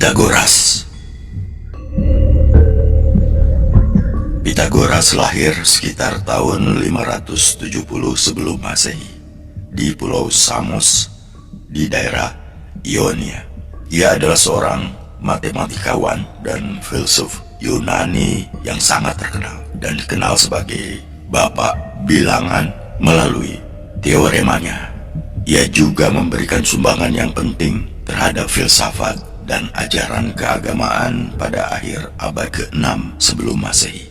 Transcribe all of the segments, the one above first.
Pitagoras. Pitagoras lahir sekitar tahun 570 sebelum Masehi di Pulau Samos di daerah Ionia. Ia adalah seorang matematikawan dan filsuf Yunani yang sangat terkenal dan dikenal sebagai Bapak Bilangan melalui teoremanya. Ia juga memberikan sumbangan yang penting terhadap filsafat dan ajaran keagamaan pada akhir abad ke-6 sebelum Masehi.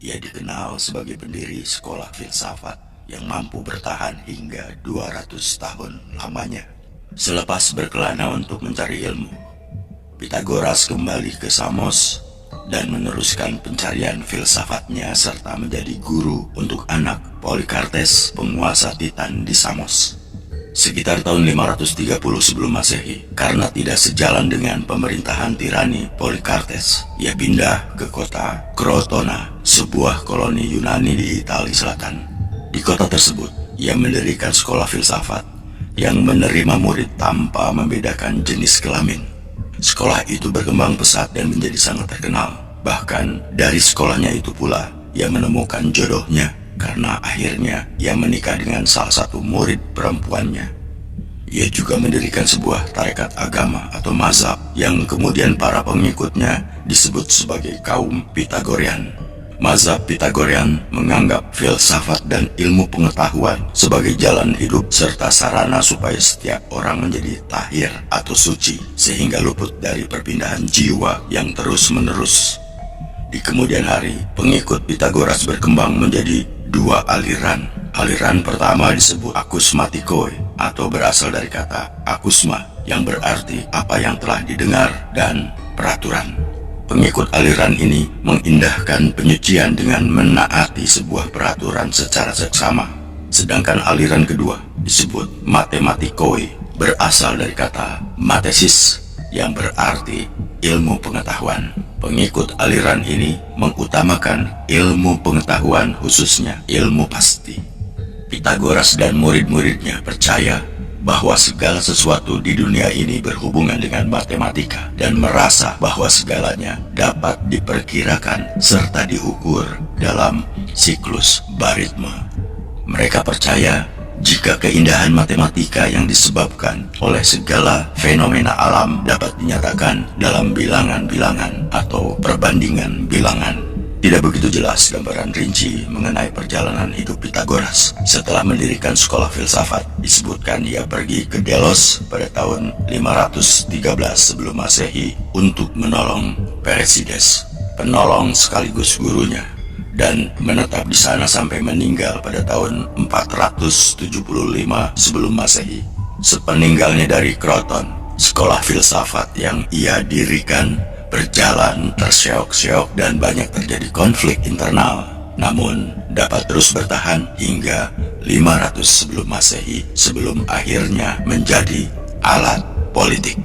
Ia dikenal sebagai pendiri sekolah filsafat yang mampu bertahan hingga 200 tahun lamanya. Selepas berkelana untuk mencari ilmu, Pitagoras kembali ke Samos dan meneruskan pencarian filsafatnya serta menjadi guru untuk anak Polikartes, penguasa Titan di Samos. Sekitar tahun 530 sebelum Masehi, karena tidak sejalan dengan pemerintahan tirani Polikartes, ia pindah ke kota Crotona, sebuah koloni Yunani di Italia Selatan. Di kota tersebut, ia mendirikan sekolah filsafat yang menerima murid tanpa membedakan jenis kelamin. Sekolah itu berkembang pesat dan menjadi sangat terkenal. Bahkan dari sekolahnya itu pula, ia menemukan jodohnya karena akhirnya ia menikah dengan salah satu murid perempuannya. Ia juga mendirikan sebuah tarekat agama atau mazhab yang kemudian para pengikutnya disebut sebagai kaum Pitagorian. Mazhab Pitagorian menganggap filsafat dan ilmu pengetahuan sebagai jalan hidup serta sarana supaya setiap orang menjadi tahir atau suci sehingga luput dari perpindahan jiwa yang terus-menerus. Di kemudian hari, pengikut Pitagoras berkembang menjadi dua aliran. Aliran pertama disebut akusmatikoi atau berasal dari kata akusma yang berarti apa yang telah didengar dan peraturan. Pengikut aliran ini mengindahkan penyucian dengan menaati sebuah peraturan secara seksama. Sedangkan aliran kedua disebut matematikoi berasal dari kata matesis yang berarti ilmu pengetahuan. Pengikut aliran ini mengutamakan ilmu pengetahuan, khususnya ilmu pasti. Pitagoras dan murid-muridnya percaya bahwa segala sesuatu di dunia ini berhubungan dengan matematika dan merasa bahwa segalanya dapat diperkirakan serta diukur dalam siklus baritme. Mereka percaya jika keindahan matematika yang disebabkan oleh segala fenomena alam dapat dinyatakan dalam bilangan-bilangan atau perbandingan bilangan. Tidak begitu jelas gambaran rinci mengenai perjalanan hidup Pitagoras. Setelah mendirikan sekolah filsafat, disebutkan ia pergi ke Delos pada tahun 513 sebelum Masehi untuk menolong Peresides, penolong sekaligus gurunya, dan menetap di sana sampai meninggal pada tahun 475 sebelum Masehi. Sepeninggalnya dari Kroton, sekolah filsafat yang ia dirikan berjalan terseok-seok dan banyak terjadi konflik internal, namun dapat terus bertahan hingga 500 sebelum Masehi sebelum akhirnya menjadi alat politik.